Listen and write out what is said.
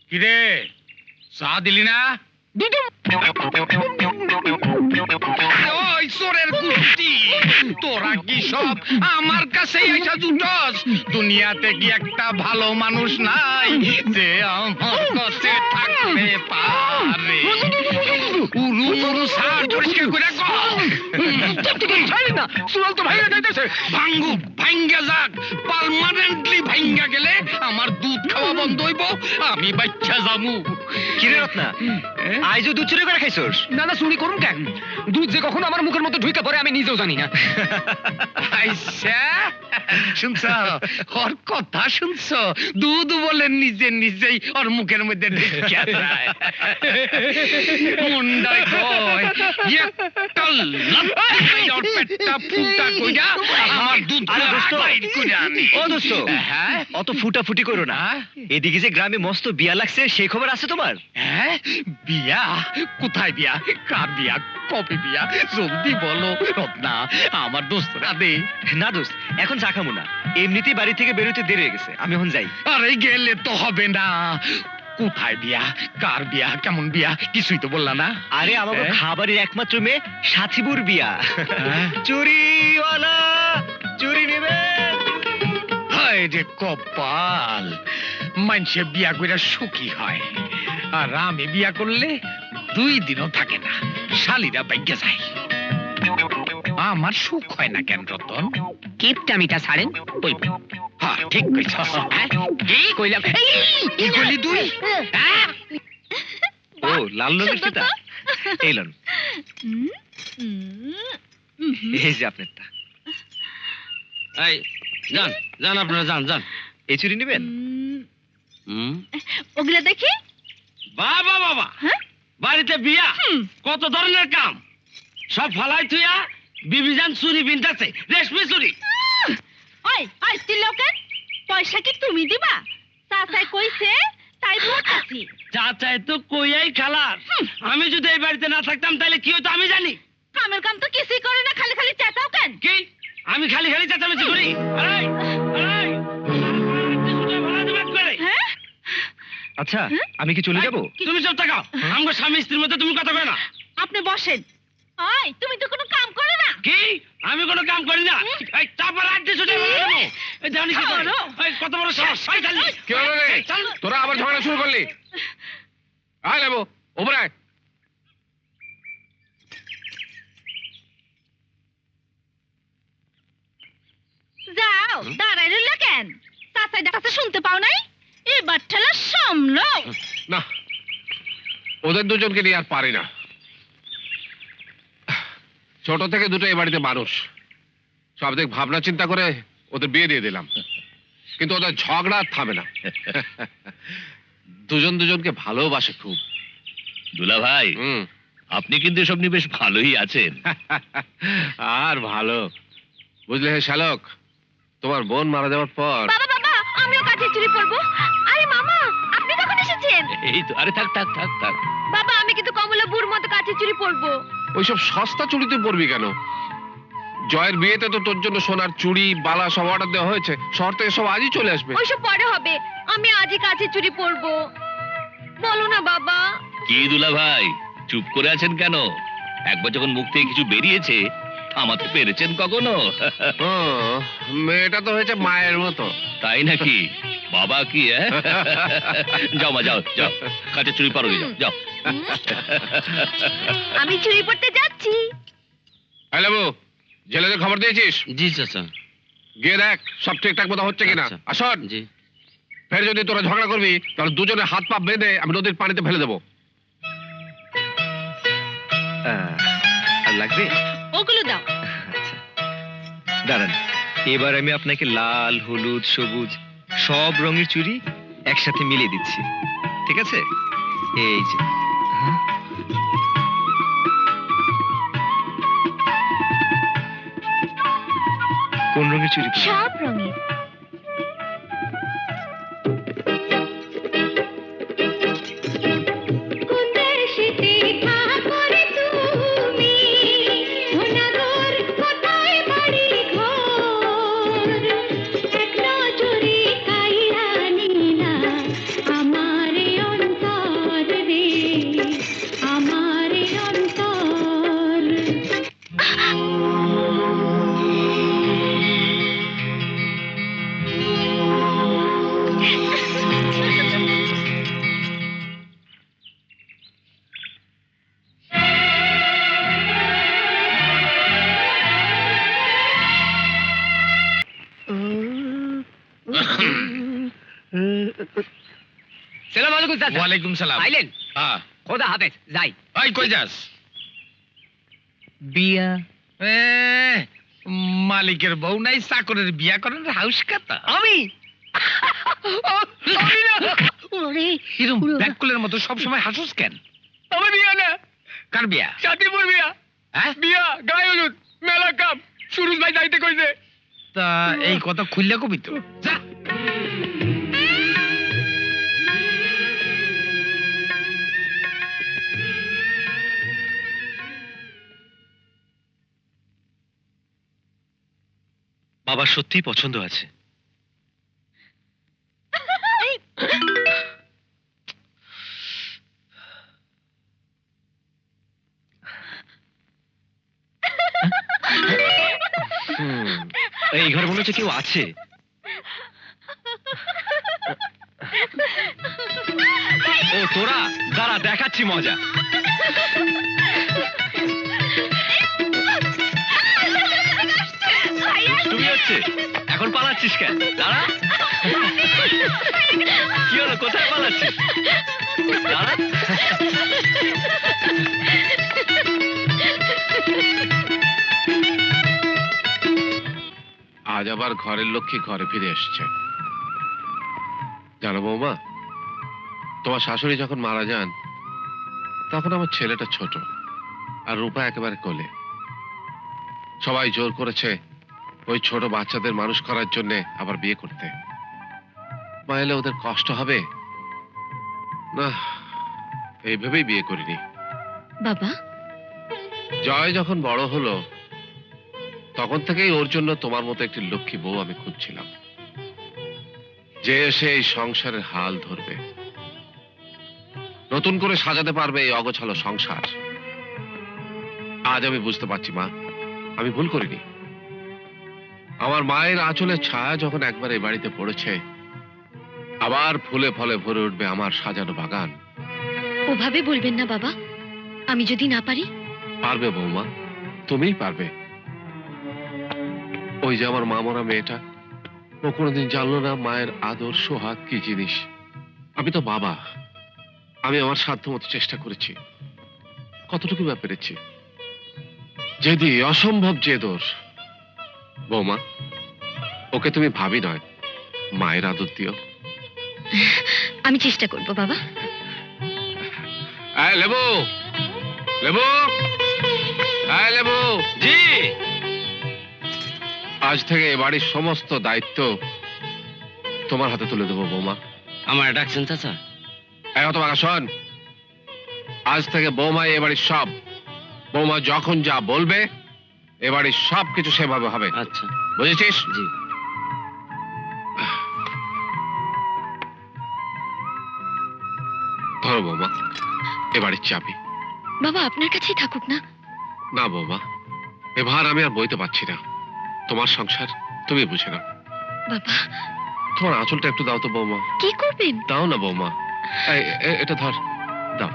কিরে চা দিলি না? ওই চোরের কুষ্টি, তোরা কি সব আমার কাছে এসে জুটস? দুনিয়াতে কি একটা ভালো মানুষ নাই যে আমার কাছে থাকতে পারে? উরু মুরু সার পরিষ্কার করে ভাঙ্গু ভাঙ্গা যাক, পার্মানেন্টলি ভাঙ্গা গেলে আমার দুধ খাওয়া বন্ধ হইব, আমি বাচ্চা যামু। কিরে রত্না, আইজো দুধ চুরি করে খাইছস? না না, চুরি করুন কেন? দুধ যে কখন আমার মুখের মধ্যে ঢুকে পড়ে আমি নিজেও জানি না। আইসা শুনছ, ওর কথা শুনছ? দুধ বলে নিজে নিজেই ওর মুখের মধ্যে ঢুকিয়া যায়। মুন্ডায় কয় একটা লাথি ওর পেটটা ফুটা কইরা আমার দুধ বাইর কইরা আনি। ও দোস্ত, হ্যাঁ অত ফুটাফুটি করো না। এদিকে যে গ্রামে মস্ত বিয়া লাগছে, সেই খবর আছে তোমার? হ্যাঁ, বিয়া? কোথায় বিয়া? কার বিয়া? কবে বিয়া? জলদি বলো রত্না, আমার দোস্তরা দে। না দোস্ত, এখন চা খামু না, এমনিতেই বাড়ি থেকে বেরোতে দেরি হয়ে গেছে, আমি এখন যাই। আরে গেলে তো হবে না। কোথায় বিয়া? কার বিয়া? কেমন বিয়া? কিছুই তো বললা না। আরে আমাকে খাবারের একমাত্র মেয়ে সাথীবুর বিয়া। হ্যাঁ? চুরিওয়ালা চুরি নেবে। হায় রে কপাল, মানুষে বিয়া কইরা সুখী হয়, আর আমি বিয়া করলে 2 দিনও থাকে না, শালিরা বাইকে যায়। আমার সুখ হয় না কেন রতন? কিপটামিটা ছাড়েন। হ্যাঁ ঠিক কইছস। কি কইলাম? কি কইলি তুই? হ্যাঁ? ও লাল রঙের ফিতা, এই লন। এই যে আপনারটা। এই যান যান, আপনারা যান যান। এই চুরি নেবেন? ওগুলা দেখি। বাবা বাবা, বাড়িতে বিয়া, কত ধরনের কাম, সব ফালাই থুইয়া বিবিজান চুরি বিনতেছে, রেশমি চুরি। ওই ওই তিলকেন, পয়সা কি তুমি দিবা? চাচাই কইছে তাই বলতাছি। চাচাই তো কইয়াই খালাস। আমি যদি এই বাড়িতে না থাকতাম তাহলে কি হতো আমি জানি। কামের কাম তো কিছুই করে না, খালি খালি চেঁচাও কেন? কি আমি খালি খালি চেঁচামেচি করি? আরে আরে হ্যাঁ? আচ্ছা, আমি কি চলে যাব? তুমি সব টাকা আমগো স্বামী স্ত্রীর মধ্যে তুমি কথা কয় না। আপনি বসেন। ওই তুমি তো কোনো কাম করো না। কি আমি কোনো কাম করি না? এই তারপর আড্ডি ছুটে বেরোবো। এই জানি কি করে? এই কত বড় সাহস, এই খালি কি হলো রে? তোরা আবার ঝগড়া শুরু করলি? আয় লেবো, উপরে আয়। যাও, দাঁড়াই রইলা কেন? চাচাই ডাকতে শুনতে পাও নাই? এবার ঠেলা সামলো। না, ওদের দুজনকে নিয়ে আর পারি না। ছোট থেকে দুটো এই বাড়িতে মানুষ, সব দিক ভাবনা চিন্তা করে ওদের বিয়ে দিয়ে দিলাম, কিন্তু ওদের ঝগড়া আর থামে না। দুজন দুজনকে ভালোবাসে খুব। দুলা ভাই, আপনি কিন্তু এসব নিয়ে বেশ ভালোই আছেন। আর ভালো, বুঝলে হে শ্যালক, তোমার বোন মারা যাওয়ার পর। বাবা বাবা, আমিও কাছে চুরি পড়বো। আরে মামা, আপনি কখন এসেছেন? এই তো, আরে থাক থাক থাক থাক। বাবা, আমি কিন্তু কমলা বুড়োর মতো কাছে চুরি পড়বো। ওইসব সস্তা চুড়ি তুই পরবি কেন? জয়ের বিয়েতে তো তোর জন্য সোনার চুড়ি বালা সব অর্ডার দেওয়া হয়েছে, শহর থেকে সব আজই চলে আসবে। ওইসব পরে হবে, আমি আজই কাছে চুরি পড়বো। বলো না বাবা। কি দুলা ভাই, চুপ করে আছেন কেন? একবার যখন মুখ থেকে কিছু বেরিয়েছে, থামাতে পেরেছেন কখনো? ও, মেয়েটা তো হয়েছে মায়ের মতো। তাই নাকি? বাবা কি? যাও মা, যাও যাও, কাছে চুরি পারো, যাও যাও। আমি চুরি পড়তে যাচ্ছি। হ্যালো, জেলেদের খবর দিয়েছিস? জি চাচা। গিয়ে দেখ সব ঠিকঠাক মতো হচ্ছে কিনা। আসন। জি। ফের যদি তোরা ঝগড়া করবি তাহলে দুজনে হাত পা বেঁধে আমি নদীর পানিতে ফেলে দেবো। আর লাগবে? ওগুলো দাও। আচ্ছা, দাঁড়ান, এবার আমি আপনাকে লাল, হলুদ, সবুজ সব রঙের চুড়ি একসাথে মিলিয়ে দিচ্ছি, ঠিক আছে? এই যে। কোন রঙের চুড়ি? সব রঙের। আমার সালাম আলাইকুম চাচা। ওয়ালাইকুম সালাম। আইলেন? হ্যাঁ। খোদা হাফেজ, যাই। ওই কই যাস? বিয়া। এ, মালিকের বউ নাই, চাকরের বিয়া করেন হাউস কাতা। আমি? আমি না। ওরে, এরকম ব্যাককুলের মতো সবসময় হাসুস কেন? আমার বিয়া না, কার বিয়া? শান্তিপুর বিয়া। হ্যাঁ? বিয়া, গায়ে হলুদ, মেলা কাম। সুরজ ভাই যাইতে কইছে। তা এই কথা খুললে কবি তো। যা। বাবার সত্যিই পছন্দ আছে। এই ঘরে মনে হচ্ছে কেউ আছে। ও তোরা দাঁড়া, দেখাচ্ছি মজা। তুমি হচ্ছে এখন পালাচ্ছিস কেন? দাঁড়া। কি হলো, কোথায় পালাচ্ছিস? দাঁড়া। আজ আবার ঘরের লক্ষ্মী ঘরে ফিরে এসছে। জানো বৌমা, তোমার শাশুড়ি যখন মারা যান তখন আমার ছেলেটা ছোট আর রূপা একেবারে কোলে। সবাই জোর করেছে ওই ছোট বাচ্চাদের মানুষ করার জন্য আবার বিয়ে করতে। মা এলে ওদের কষ্ট হবে না, এইভাবেই বিয়ে করিনি। বাবা, জয় যখন বড় হলো তখন থেকেই ওর জন্য তোমার মতো একটি লক্ষ্মী বউ আমি খুঁজছিলাম, যে এসে এই সংসারের হাল ধরবে, নতুন করে সাজাতে পারবে এই অগোছালো সংসার। আজ আমি বুঝতে পারছি মা, আমি ভুল করিনি। আমার মায়ের আঁচলের ছায়া যখন একবার এই বাড়িতে পড়েছে, আবার ফুলে ফলে ভরে উঠবে আমার সাজানো বাগান। ওভাবে বলবেন না বাবা, আমি যদি না পারি। পারবে বৌমা, তুমিই পারবে। ওই যে আমার মা মরা মেয়েটা, ও কোনোদিন জানলো না মায়ের আদর সোহাগ কি জিনিস। আমি তো বাবা, আমি আমার সাধ্য মতো চেষ্টা করেছি, কতটুকু বা পেরেছি। যেদি অসম্ভব জেদর। বৌমা, ওকে তুমি ভাবি নয়, মায়ের আদর দিও। আমি চেষ্টা করব বাবা। লেবু, লেবু, লেবু। জি। আজ থেকে এ বাড়ির সমস্ত দায়িত্ব তোমার হাতে তুলে দেবো বৌমা। আমার ডাকছেন চাচা? অত বাবা শোন, আজ থেকে বৌমা এ বাড়ির সব। বৌমা যখন যা বলবে এ বাড়ির সব কিছু সেভাবে হবে, আচ্ছা। বুঝেছিস? জি। ধরো বৌমা এ বাড়ির চাবি। বাবা আপনার কাছেই থাকুক না। না বৌমা, এ ভার আমি আর বইতে পারছি না। তোমার সংসার তুমি বুঝে না। বাবা, তোমার আঁচলটা একটু দাও তো বৌমা। কি করবেন? দাও না বৌমা, এটা ধর, দাও।